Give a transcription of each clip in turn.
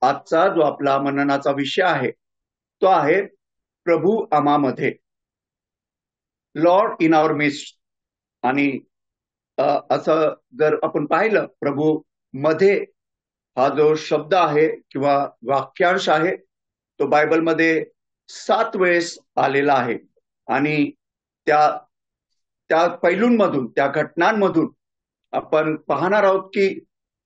आजचा जो आपला मननाचा विषय आहे तो आहे प्रभू आम्हामध्ये, लॉर्ड इन आवर मिस्ट. आणि असं जर आपण पाहिलं, प्रभू मध्ये हा जो शब्द आहे किंवा वाक्यांश आहे तो बायबलमध्ये 7 वेळेस आलेला आहे. आणि त्या त्या पैलूंमधून, त्या घटनांमधून आपण पाहणार आहोत की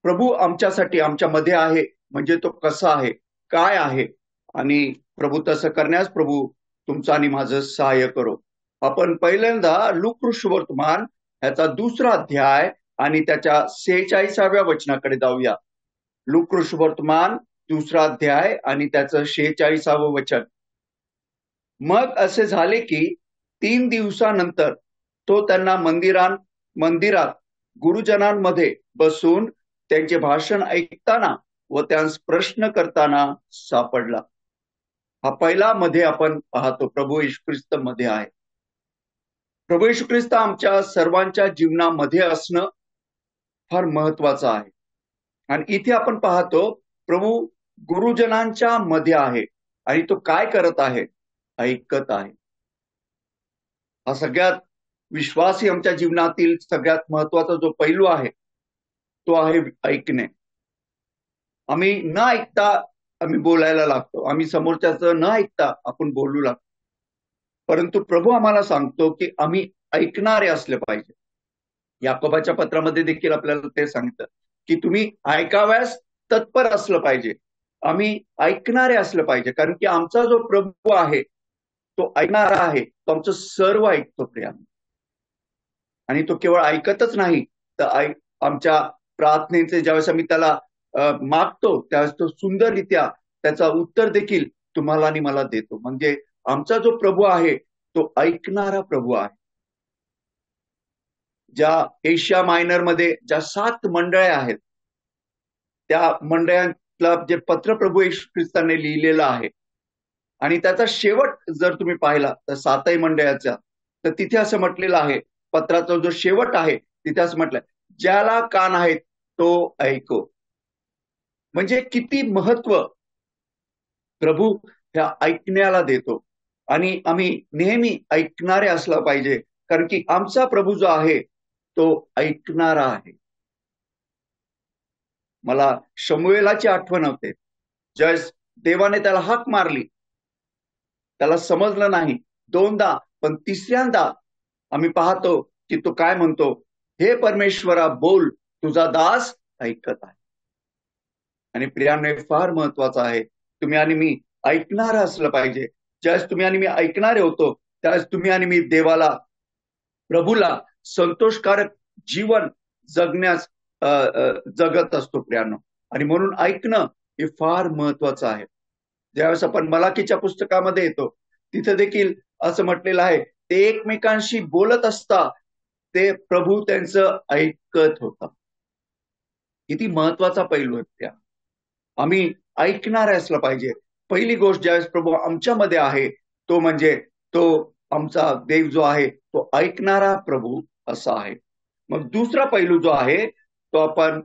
प्रभू आमच्यासाठी आमच्यामध्ये आहे, म्हणजे तो कसा आहे, काय आहे. आणि प्रभू तसं करण्यास प्रभू तुमचं आणि माझं सहाय्य करो. आपण पहिल्यांदा लूक वर्तमान ह्याचा 2रा अध्याय आणि त्याच्या 46व्या वचनाकडे जाऊया. लूक वर्तमान 2रा अध्याय आणि त्याचं 46वं वचन. मग असे झाले की 3 दिवसानंतर तो त्यांना मंदिरात गुरुजनांमध्ये बसून त्यांचे भाषण ऐकताना व त्यांस प्रश्न करताना सापडला. हा पहिला मध्ये आपण पाहतो, प्रभू येशू ख्रिस्त मध्ये आहे. प्रभू येशू ख्रिस्त आमच्या सर्वांच्या जीवनामध्ये असणं फार महत्वाचं आहे. आणि इथे आपण पाहतो प्रभू गुरुजनांच्या मध्ये आहे आणि तो काय करत आहे, ऐकत आहे. हा सगळ्यात विश्वासी आमच्या जीवनातील सगळ्यात महत्वाचा जो पैलू आहे तो आहे ऐकणे. आम्ही न ऐकता आम्ही बोलायला लागतो, आम्ही समोरच्याचं न ऐकता आपण बोलू लागतो. परंतु प्रभू आम्हाला सांगतो की आम्ही ऐकणारे असले पाहिजे. याकोबाच्या पत्रामध्ये देखील आपल्याला ते सांगतं की तुम्ही ऐकाव्यास तत्पर असलं पाहिजे. आम्ही ऐकणारे असलं पाहिजे, कारण की आमचा जो प्रभू आहे तो ऐकणारा आहे, तो आमचं सर्व ऐकतो प्रियाने. आणि तो केवळ ऐकतच नाही, तर आमच्या प्रार्थनेचे ज्यावेळेस आम्ही त्याला मागतो त्यावेळेस तो सुंदररित्या त्याचा उत्तर देखील तुम्हाला आणि मला देतो. म्हणजे आमचा जो प्रभू आहे तो ऐकणारा प्रभू आहे. ज्या एशिया मायनर मध्ये ज्या 7 मंडळ्या आहेत त्या मंडळांतला जे पत्र प्रभू येशू ख्रिस्ताने लिहिलेलं आहे आणि त्याचा शेवट जर तुम्ही पाहिला तर 7ही मंडळाचा, तर तिथे असं म्हटलेलं आहे, पत्राचा जो शेवट आहे तिथे असं म्हटलंय, ज्याला कान आहेत तो ऐको. म्हणजे किती महत्व प्रभू ह्या ऐकण्याला देतो. आणि आम्ही नेहमी ऐकणारे असलं पाहिजे, कारण की आमचा प्रभू जो आहे तो ऐकणारा आहे. मला शमूएलाची आठवण होते. ज्यावेळेस देवाने त्याला हाक मारली, त्याला समजलं नाही 2दा, पण 3ऱ्यांदा आम्ही पाहतो की तो काय म्हणतो, हे परमेश्वरा बोल, तुझा दास ऐकत आहे. आणि प्रियाने फार महत्वाचं आहे, तुम्ही आणि मी ऐकणार असलं पाहिजे. ज्यावेळेस तुम्ही आणि मी ऐकणारे होतो त्यावेळेस तुम्ही आणि मी देवाला, प्रभूला संतोषकारक जीवन जगण्यास जगत असतो प्रियानो. आणि म्हणून ऐकणं हे फार महत्वाचं आहे. ज्यावेळेस आपण मलाकीच्या पुस्तकामध्ये येतो तिथे देखील असं म्हटलेलं आहे, ते एकमेकांशी बोलत असता ते प्रभू त्यांचं ऐकत होता. किती महत्वाचा पैलू आहे त्या. आम्ही ऐकणारे असलं पाहिजे. पहिली गोष्ट ज्यावेळेस प्रभू आमच्यामध्ये आहे तो म्हणजे तो आमचा देव जो आहे तो ऐकणारा प्रभू असा आहे. मग दुसरा पैलू जो आहे तो आपण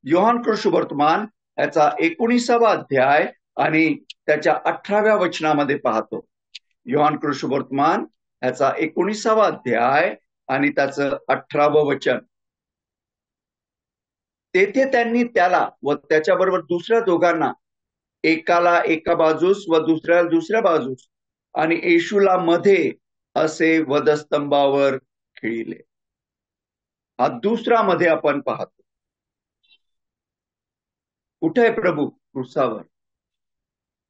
योहान सुवर्तमान याचा 19वा अध्याय आणि त्याच्या 18व्या वचनामध्ये पाहतो. योहान सुवर्तमान याचा 19वा अध्याय आणि त्याचं 18वं वचन. तेथे त्यांनी त्याला व त्याच्याबरोबर दुसऱ्या दोघांना, एकाला एका बाजूस व दुसऱ्याला दुसऱ्या बाजूस आणि येशूला मध्ये असे वधस्तंभावर खिळले. हा दुसरा मध्ये आपण पाहतो. कुठे आहे प्रभू? क्रूसावर.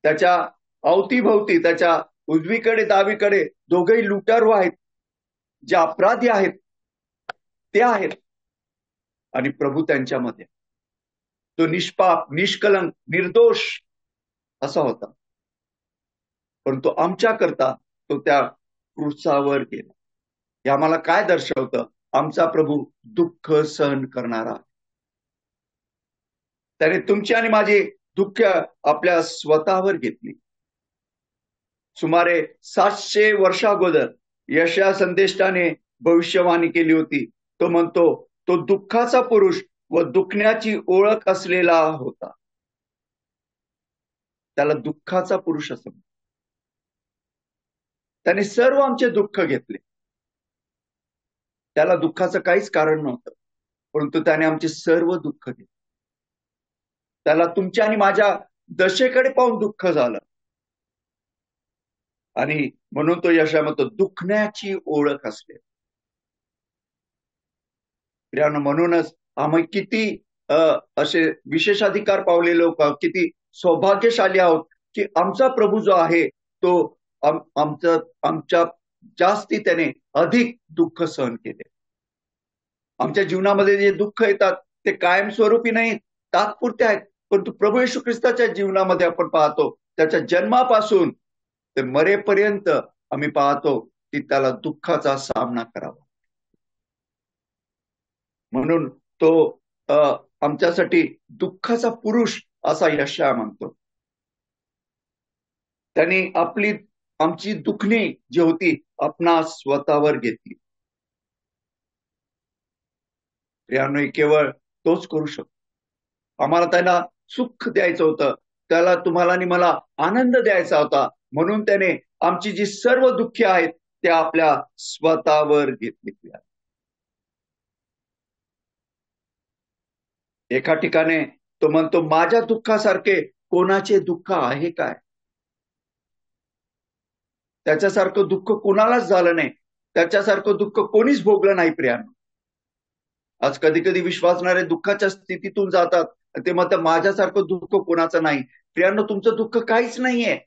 त्याच्या अवतीभोवती, त्याच्या उजवीकडे डावीकडे दोघेही लुटारू आहेत, जे अपराधी आहेत ते आहेत, आणि प्रभू त्यांच्यामध्ये. तो निष्पाप, निष्कलंक, निर्दोष असा होता, परंतु आमच्या करता तो त्या क्रूसावर गेला. हे आम्हाला काय दर्शवतं? आमचा प्रभू दुःख सहन करणारा. त्याने तुमची आणि माझी दुःख आपल्या स्वतःवर घेतली. सुमारे 700 वर्षाअगोदर यशया संदेष्टाने भविष्यवाणी केली होती. तो म्हणतो, तो दुःखाचा पुरुष व दुखण्याची ओळख असलेला होता. त्याला दुःखाचा पुरुष असं म्हणतात. त्याने सर्व आमचे दुःख घेतले. त्याला दुःखाचं काहीच कारण नव्हतं, परंतु त्याने आमचे सर्व दुःख घेतले. त्याला तुमच्या आणि माझ्या दशेकडे पाहून दुःख झालं, आणि म्हणून तो यशायाह म्हणतो दुखण्याची ओळख असते. प्रियानो, म्हणूनच आम्ही किती असे विशेषाधिकार पावलेले लोक, किती सौभाग्यशाली आहोत की आमचा प्रभू जो आहे तो आमच्या जास्ती त्याने अधिक दुःख सहन केले. आमच्या जीवनामध्ये जे दुःख येतात ते कायमस्वरूपी नाही, तात्पुरते आहेत. परंतु प्रभू येशू ख्रिस्ताच्या जीवनामध्ये आपण पाहतो, त्याच्या जन्मापासून ते मरेपर्यंत आम्ही पाहतो की त्याला दुःखाचा सामना करावा. म्हणून तो आमच्यासाठी दुःखाचा पुरुष असा यशायाह म्हणतो. त्यांनी आमची दुखणी जी होती आपणा स्वतःवर घेतली. प्रियानो, केवळ तोच करू शकतो. आम्हाला त्याला सुख द्यायचं होतं, त्याला तुम्हाला आणि मला आनंद द्यायचा होता, म्हणून त्याने आमची जी सर्व दुःखे आहेत ते आपल्या स्वतःवर घेतली. एका ठिकाणी तो म्हणतो माझ्या दुःखासारखे कोणाचे दुःख आहे काय? त्याच्यासारखं दुःख कोणालाच झालं नाही, त्याच्यासारखं दुःख कोणीच भोगलं नाही. प्रियानो, आज कधी कधी विश्वासणारे दुःखाच्या स्थितीतून जातात, ते म्हणतात माझ्यासारखं दुःख कोणाचं नाही. प्रियानो, तुमचं दुःख काहीच नाहीये.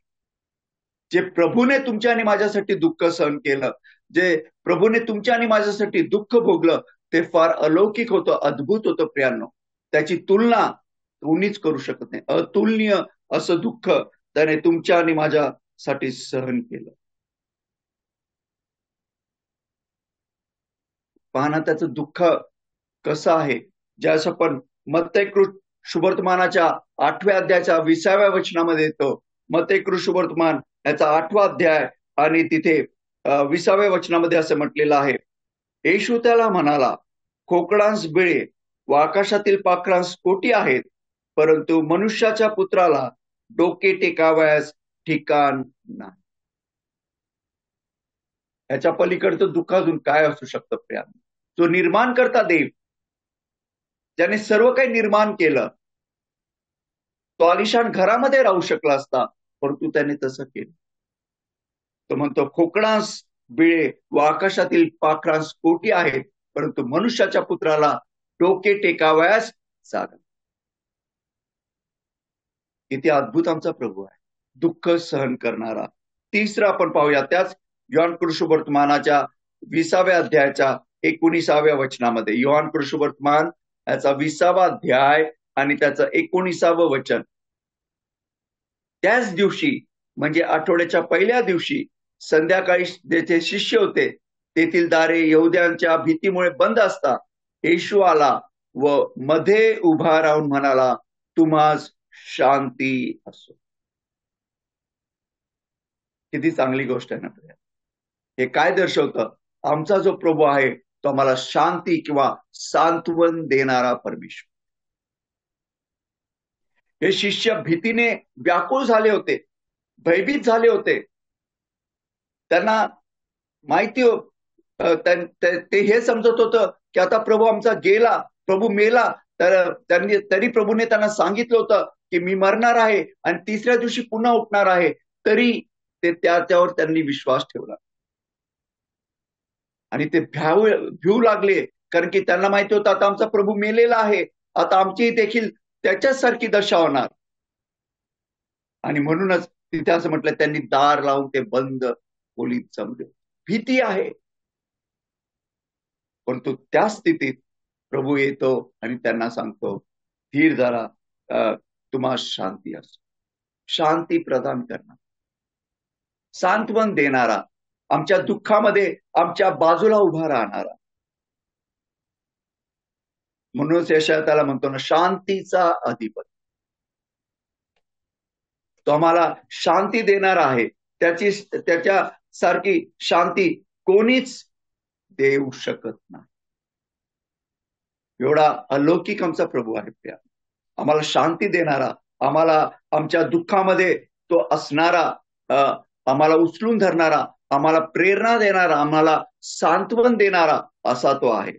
जे प्रभूने तुमच्या आणि माझ्यासाठी दुःख सहन केलं, जे प्रभूने तुमच्या आणि माझ्यासाठी दुःख भोगलं, ते फार अलौकिक होतं, अद्भुत होतं. प्रियानो, त्याची तुलना कोणीच करू शकत नाही. अतुलनीय असं दुःख त्याने तुमच्या आणि माझ्यासाठी सहन केलं. पाहना त्याचं दुःख कसं आहे. ज्यास आपण मत्तई शुभवर्तमानाच्या 8व्या अध्यायाच्या 20व्या वचनामध्ये येतो. मत्तई शुभवर्तमान याचा 8वा अध्याय आणि तिथे 20व्या वचनामध्ये असं म्हटलेलं आहे, येशू त्याला म्हणाला, खोकडांस बिळे व आकाशातील पाखरांस कोटी आहेत, परंतु मनुष्याच्या पुत्राला डोके टेकावयास ठिकाण नाही. याच्या पलीकडचं दुःख अजून काय असू शकतं प्रियानो? जो निर्माण करता देव, ज्याने सर्व काही निर्माण केलं, तो आलिशान घरामध्ये राहू शकला असता, परंतु त्याने तसं केलं. तो म्हणतो खोकडांस बिळे व आकाशातील पाखरांस कोटी आहेत, परंतु मनुष्याच्या पुत्राला डोके टेकावयास जागा. किती अद्भुत आमचा प्रभू आहे, दुःख सहन करणारा. तिसरं आपण पाहूया, त्याच योहान शुभवर्तमानाच्या 20व्या अध्यायाच्या 19व्या वचनामध्ये. योहान शुभवर्तमान याचा 20वा अध्याय आणि त्याचं 19वं वचन. त्याच दिवशी म्हणजे आठवड्याच्या पहिल्या दिवशी संध्याकाळी जेथे शिष्य होते तेथील दारे यहुद्यांच्या भीतीमुळे बंद असता येशू आला व मध्ये उभा राहून म्हणाला, तुम्हास शांती असो. किती चांगली गोष्ट आहे ना. हे काय दर्शवतं? आमचा जो प्रभू आहे तो आम्हाला शांती किंवा सांत्वन देणारा परमेश्वर. हे शिष्य भीतीने व्याकुळ झाले होते, भयभीत झाले होते. त्यांना माहिती ते हे समजत होतं की आता प्रभू आमचा गेला, प्रभू मेला. तर तरी प्रभूने त्यांना सांगितलं होतं की मी मरणार आहे आणि तिसऱ्या दिवशी पुन्हा उठणार आहे. तरी ते त्याच्यावर त्यांनी विश्वास ठेवला आणि ते भिवू लागले, कारण की त्यांना माहिती होतं आता आमचा प्रभू मेलेला आहे, आता आमची देखील त्याच्यासारखी दशा होणार. आणि म्हणूनच तिथे असं म्हटलं, त्यांनी दार लावून ते बंद खोलीत जमले. भीती आहे, परंतु त्या स्थितीत प्रभू येतो आणि त्यांना सांगतो, धीर धरा, तुम्हाला शांती असो. शांती प्रदान करणार, सांत्वन देणारा, आमच्या दुःखामध्ये आमच्या बाजूला उभा राहणारा. म्हणूनच यशायाह त्याला म्हणतो ना, शांतीचा अधिपती. तो आम्हाला शांती देणार आहे. त्याच्यासारखी शांती कोणीच देऊ शकत नाही. एवढा अलौकिक आमचा प्रभू आहे. आम्हाला शांती देणारा, आम्हाला आमच्या दुःखामध्ये तो असणारा, आम्हाला उचलून धरणारा, आम्हाला प्रेरणा देणारा, आम्हाला सांत्वन देणारा असा तो आहे.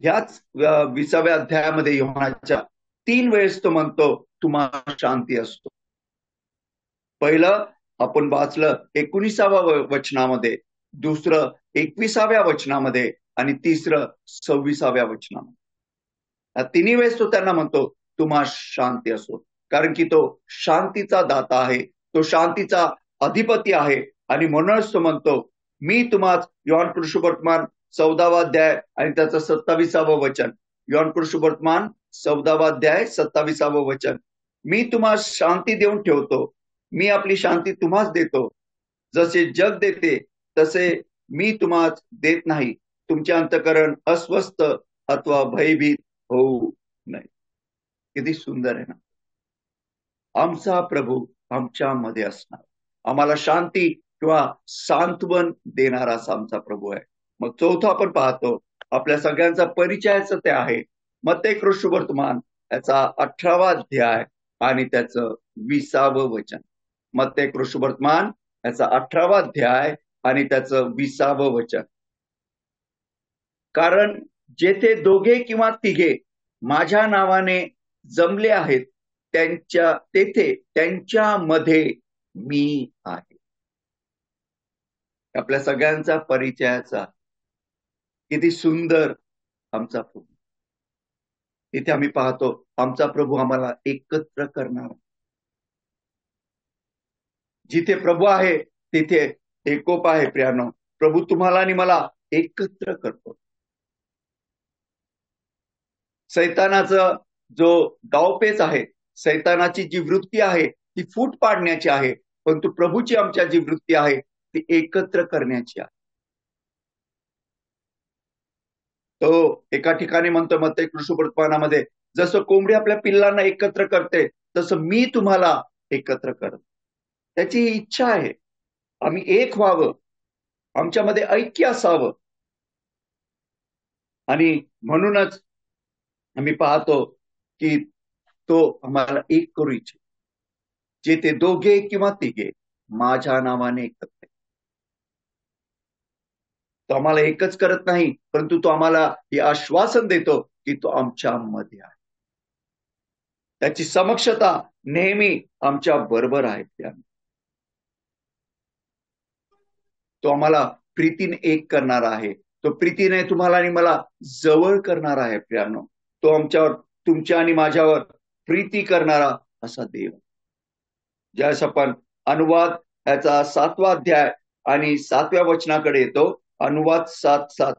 ह्याच 20व्या अध्यायामध्ये योहानाच्या 3 वेळेस तो म्हणतो तुम्हाला शांती असतो. पहिलं आपण वाचलं 19व्या वचनामध्ये, दुसरं 21व्या वचनामध्ये आणि तिसरं 26व्या वचनामध्ये. या तिन्ही वेळेस तो त्यांना म्हणतो तुम्हा शांती असो, कारण की तो शांतीचा दाता आहे, तो शांतीचा अधिपती आहे. आणि म्हणूनच तो म्हणतो मी तुम्हाच, योहान सुवर्तमान 14वा अध्याय आणि त्याचं 27वं वचन, योहान सुवर्तमान 14वा अध्याय 27वं वचन, मी तुम्हाला शांती देऊन ठेवतो, मी आपली शांती तुम्हाच देतो, जसे जग देते तसे मी तुम्हाच देत नाही, तुमचे अंतःकरण अस्वस्थ अथवा भयभीत होऊ नये. किती सुंदर आहे ना. आमचा प्रभू आमच्यामध्ये असणार, आम्हाला शांती किंवा सांत्वन देणारा असा आमचा प्रभू आहे. मग चौथा आपण पाहतो, आपल्या सगळ्यांचा परिचयाचं ते आहे मत्ते सुवर्तमान याचा 18वा अध्याय आणि त्याचं 20वं वचन. मत्ते सुवर्तमान याचा 18वा अध्याय आणि त्याचं 20वं वचन. कारण जेथे दोघे किंवा तिघे माझ्या नावाने जमले आहेत तेथे त्यांच्यामध्ये मी आहे. आपल्या सगळ्यांचा परिचयाचा किती सुंदर आमचा प्रभू. इथे आम्ही पाहतो आमचा प्रभू आम्हाला एकत्र करणार. जिथे प्रभू आहे तिथे एकोप आहे. प्रियानो, प्रभू तुम्हाला आणि मला एकत्र करतो. सैतानाचा जो डावपेच आहे, सैतानाची जी वृत्ती आहे ती फूट पाडण्याची आहे, परंतु प्रभूची आमच्या जी वृत्ती आहे ती एकत्र करण्याची आहे. तो एका ठिकाणी म्हणतो मत्ते सुवर्तमानामध्ये, जसं कोंबडी आपल्या पिल्लांना एकत्र करते तसं मी तुम्हाला एकत्र करतो. त्याची इच्छा आहे आम्ही एक व्हावं, आमच्यामध्ये ऐक्य असावं. आणि म्हणूनच आम्ही पाहतो की तो आम्हाला एक करू इच्छितो. जे ते दोघे किंवा तिघे माझ्या नावाने एकत्र. तो आम्हाला एकच करत नाही, परंतु तो आम्हाला हे आश्वासन देतो की तो आमच्यामध्ये आहे. त्याची समक्षता नेहमी आमच्या बरोबर आहे. तो आम्हाला प्रीतीने एक करणार आहे. तो प्रीतीने तुम्हाला आणि मला जवळ करणार आहे. प्रियानो, तो आमच्यावर, तुमच्या आणि माझ्यावर प्रीती करणारा असा देव. ज्यावेळेस आपण अनुवाद याचा 7वा अध्याय आणि 7व्या वचनाकडे येतो, अनुवाद 7:7,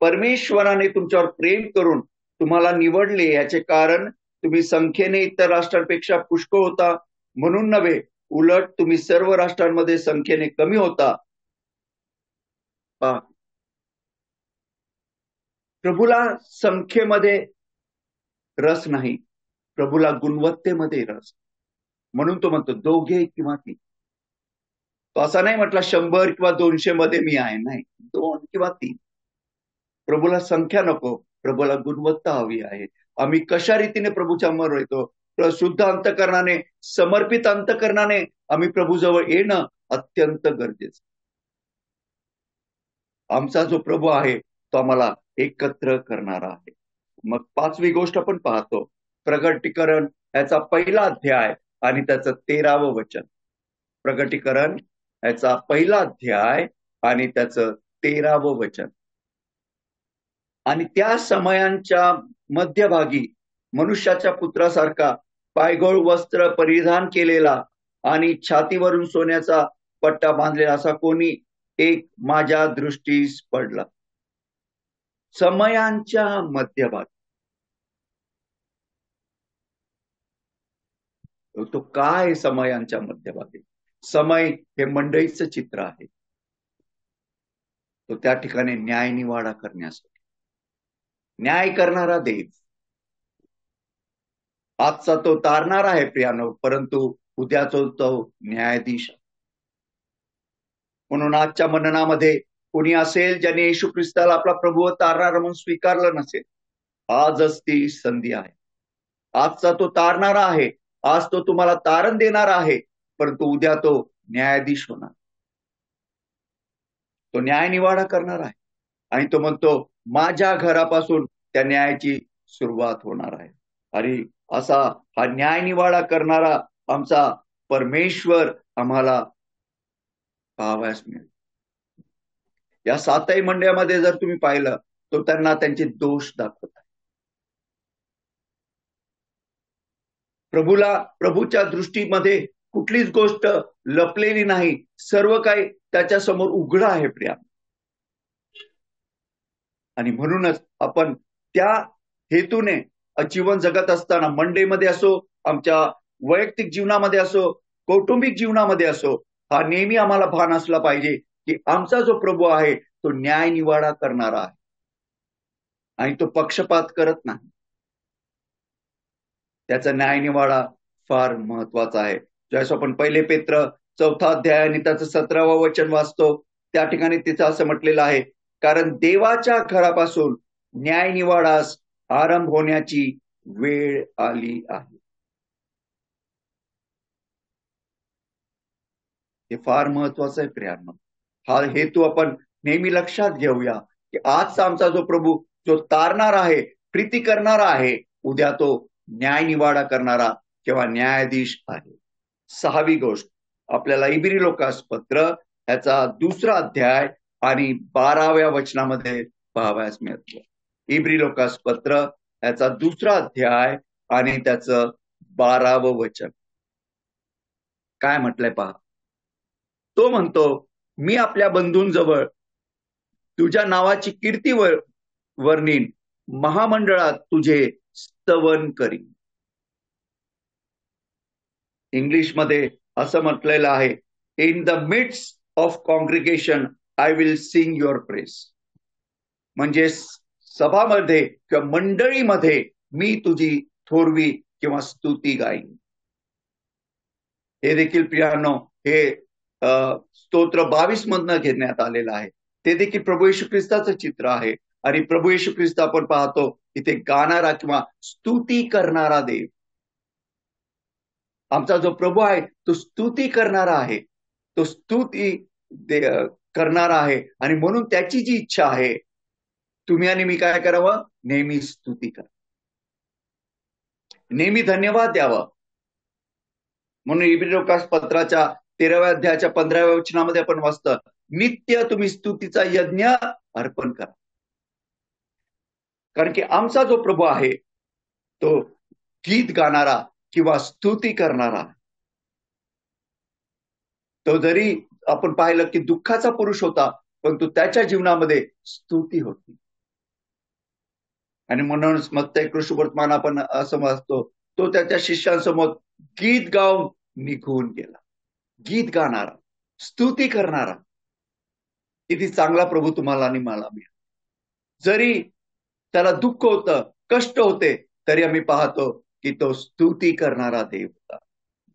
परमेश्वराने तुमच्यावर प्रेम करून तुम्हाला निवडले याचे कारण तुम्ही संख्येने इतर राष्ट्रांपेक्षा पुष्कळ होता म्हणून नव्हे, उलट तुम्ही सर्व राष्ट्रांमध्ये संख्येने कमी होता. प्रभूला संख्येमध्ये रस नाही, प्रभूला गुणवत्तेमध्ये रस. म्हणून तो म्हणतो दोघे किंवा तीन. तो असा नाही म्हटला 100 किंवा 200 मध्ये मी आहे, नाही, 2 किंवा 3. प्रभूला संख्या नको, प्रभूला गुणवत्ता हवी आहे. आम्ही कशा रीतीने प्रभूच्या समोर येतो, शुद्ध अंतकरणाने, समर्पित अंतकरणाने आम्ही प्रभूजवळ येणं अत्यंत गरजेचं. आमचा जो प्रभू आहे तो आम्हाला एकत्र करणारा आहे. मग 5वी गोष्ट आपण पाहतो, प्रगटीकरण याचा 1ला अध्याय आणि त्याचं 13वं वचन. प्रगटीकरण याचा 1ला अध्याय आणि त्याचं 13वं वचन. आणि त्या समयांच्या मध्यभागी मनुष्याच्या पुत्रासारखा पायघोळ वस्त्र परिधान केलेला आणि छातीवरून सोन्याचा पट्टा बांधलेला असा कोणी एक माझ्या दृष्टीस पडला. समयांच्या मध्यभागी. तो काय समयांच्या मध्यभागी? समय हे मंडळीचं चित्र आहे. तो त्या ठिकाणी न्याय निवाडा करण्यासाठी न्याय करणारा देव. आजचा तो तारणार आहे प्रियानो, परंतु उद्याचा तो न्यायाधीश. म्हणून आजच्या मननामध्ये कोणी असेल ज्याने येशू ख्रिस्ताला आपला प्रभू तारणार म्हणून स्वीकारलं नसेल, आजच ती संधी आहे. आजचा तो तारणारा आहे, आज तो तुम्हाला तारण देणारा आहे, परंतु उद्या तो न्यायाधीश होणार, तो न्यायनिवाडा करणार आहे. आणि तो म्हणतो माझ्या घरापासून त्या न्यायाची सुरुवात होणार आहे. आणि असा हा न्यायनिवाडा करणारा आमचा परमेश्वर आम्हाला पाहावयास मिळेल. या सातही मंडळामध्ये जर तुम्ही पाहिलं तो त्यांना त्यांचे दोष दाखवत आहे. प्रभूच्या दृष्टीमध्ये कुठलीच गोष्ट लपलेली नाही, सर्व काही त्याच्या समोर उघड आहे प्रिया. आणि म्हणूनच आपण त्या हेतूने जीवन जगत असताना मंडईमध्ये असो, आमच्या वैयक्तिक जीवनामध्ये असो, कौटुंबिक जीवनामध्ये असो, हा नेहमी आम्हाला भान असला पाहिजे की आमचा जो प्रभू आहे तो न्याय निवाडा करणारा आहे आणि तो पक्षपात करत नाही. त्याचा न्याय निवाडा फार महत्वाचा आहे. ज्यावेळेस आपण पहिले पेत्र 4 अध्याय आणि त्याचं 17वं वचन वाचतो, त्या ठिकाणी तिचं असं म्हटलेलं आहे, कारण देवाच्या घरापासून न्याय निवाडास आरंभ होण्याची वेळ आली आहे. हे फार महत्वाचं आहे प्रियांनो. हा हेतू आपण नेहमी लक्षात घेऊया की आजचा आमचा जो प्रभू जो तारणार आहे, प्रीती करणारा आहे, उद्या तो न्याय निवाडा करणारा किंवा न्यायाधीश आहे. 6वी गोष्ट आपल्याला इब्री लोकास पत्र याचा 2रा अध्याय आणि 12व्या वचनामध्ये पाहावयास मिळतं. इब्री लोकास पत्र याचा 2रा अध्याय आणि त्याचं 12वं वचन काय म्हटलंय पहा. तो म्हणतो मी आपल्या बंधूंजवळ तुझ्या नावाची कीर्ती वर्णीन, महामंडळात तुझे स्तवन करीन. इंग्लिशमध्ये असं म्हटलेलं आहे, in the midst of congregation I will sing your praise. म्हणजे सभामध्ये किंवा मंडळीमध्ये मी तुझी थोरवी किंवा स्तुती गाईन. हे देखील प्रियांनो हे स्तोत्र 22 मधनं घेण्यात आलेलं आहे. ते देखील प्रभू येशू ख्रिस्ताचं चित्र आहे. आणि प्रभू येशू ख्रिस्त आपण पाहतो इथे गाणारा किंवा स्तुती करणारा देव. आमचा जो प्रभू आहे तो स्तुती करणारा आहे, तो स्तुती करणारा आहे. आणि म्हणून त्याची जी इच्छा आहे, तुम्ही आणि मी काय करावं, नेहमी स्तुती करा, नेहमी धन्यवाद द्यावा. म्हणून इब्री लोकास पत्राच्या 13व्या अध्यायाच्या 15व्या वचनामध्ये आपण वाचतं, नित्य तुम्ही स्तुतीचा यज्ञ अर्पण करा. कारण की आमचा जो प्रभू आहे तो गीत गाणारा किंवा स्तुती करणारा. तो जरी आपण पाहिलं की दुःखाचा पुरुष होता, परंतु त्याच्या जीवनामध्ये स्तुती होती. आणि म्हणूनच मग ते कृष्ण वर्तमान आपण असं वाचतो, तो त्याच्या शिष्यांसमोर गीत गाऊन निघून गेला. गीत गाणारा, स्तुती करणारा. किती चांगला प्रभू तुम्हाला आणि मला मिळाला. जरी त्याला दुःख होतं, कष्ट होते, तरी आम्ही पाहतो की तो स्तुती करणारा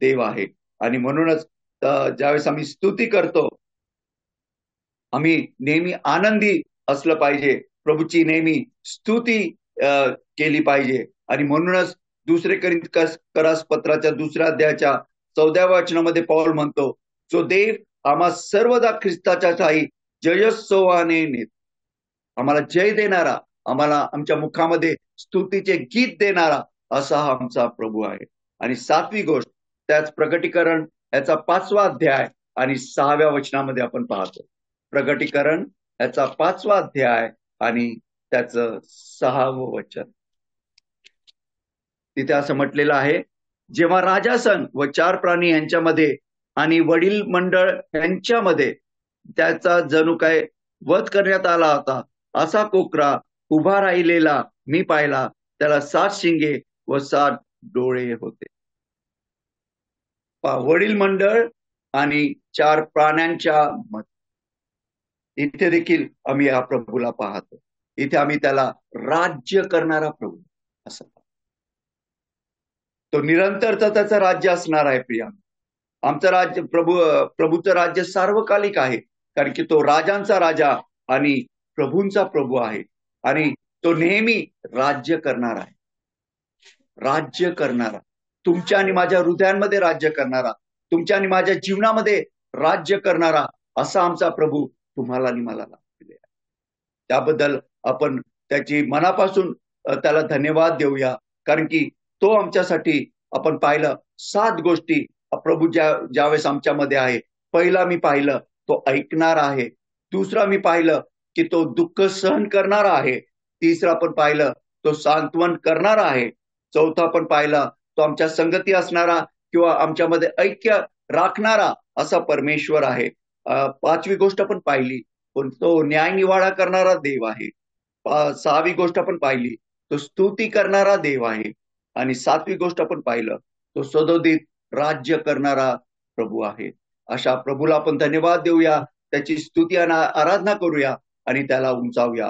देव आहे. आणि म्हणूनच ज्यावेळेस आम्ही स्तुती करतो, आम्ही नेहमी आनंदी असलं पाहिजे, प्रभूची नेहमी स्तुती केली पाहिजे. आणि म्हणूनच 2 कोरिन्थीकरास पत्राच्या 2ऱ्या अध्यायाच्या 14व्या वचनामध्ये पौल म्हणतो, जो देव आम्हा सर्वदा ख्रिस्ताच्या ठायी जयोत्सवाने नेत, आम्हाला जय देणारा, आम्हाला आमच्या मुखामध्ये स्तुतीचे गीत देणारा असा हा आमचा प्रभू आहे. आणि 7वी गोष्ट त्याच प्रकटीकरण याचा 5वा अध्याय आणि 6व्या वचनामध्ये आपण पाहतो. प्रकटीकरण याचा 5वा अध्याय आणि त्याचं 6वं वचन. तिथे असं म्हटलेलं आहे, जेव्हा राजासन व 4 प्राणी यांच्यामध्ये आणि वडील मंडळ यांच्यामध्ये त्याचा जणू काय वध करण्यात आला होता, असा कोकरा उभा राहिलेला मी पाहिला. त्याला 7 शिंगे व 7 डोळे होते. वडील मंडळ आणि 4 प्राण्यांच्या मध्ये इथे देखील आम्ही या प्रभूला पाहतो. इथे आम्ही त्याला राज्य करणारा प्रभू असं, तो निरंतरचा त्याचं राज्य असणार आहे. प्रिया, आमचं राज्य प्रभूचं राज्य सार्वकालिक आहे, कारण की तो राजांचा राजा आणि प्रभूंचा प्रभू आहे. आणि तो नेहमी राज्य करणारा आहे. राज्य करणारा, तुमच्या आणि माझ्या हृदयांमध्ये राज्य करणारा, तुमच्या आणि माझ्या जीवनामध्ये राज्य करणारा असा आमचा प्रभू तुम्हाला आणि मला लाभलेला आहे. त्याबद्दल आपण त्याची मनापासून त्याला धन्यवाद देऊया. कारण की तो आमच्यासाठी, आपण पाहिलं 7 गोष्टी प्रभू ज्यावेळेस आमच्यामध्ये आहे. पहिला मी पाहिलं तो ऐकणारा आहे. दुसरा मी पाहिलं की तो दुःख सहन करणारा आहे. तिसरा आपण पाहिलं तो सांत्वन करणारा आहे. चौथा पण पाहिला तो आमच्या संगती असणारा किंवा आमच्यामध्ये ऐक्य राखणारा असा परमेश्वर आहे. 5वी गोष्ट पण पाहिली, पण तो न्याय निवाडा करणारा देव आहे. 6वी गोष्ट पण पाहिली, तो स्तुती करणारा देव आहे. आणि 7वी गोष्ट आपण पाहिलं, तो सदोदित राज्य करणारा प्रभू आहे. अशा प्रभूला आपण धन्यवाद देऊया, त्याची स्तुती आणि आराधना करूया आणि त्याला उंचावूया.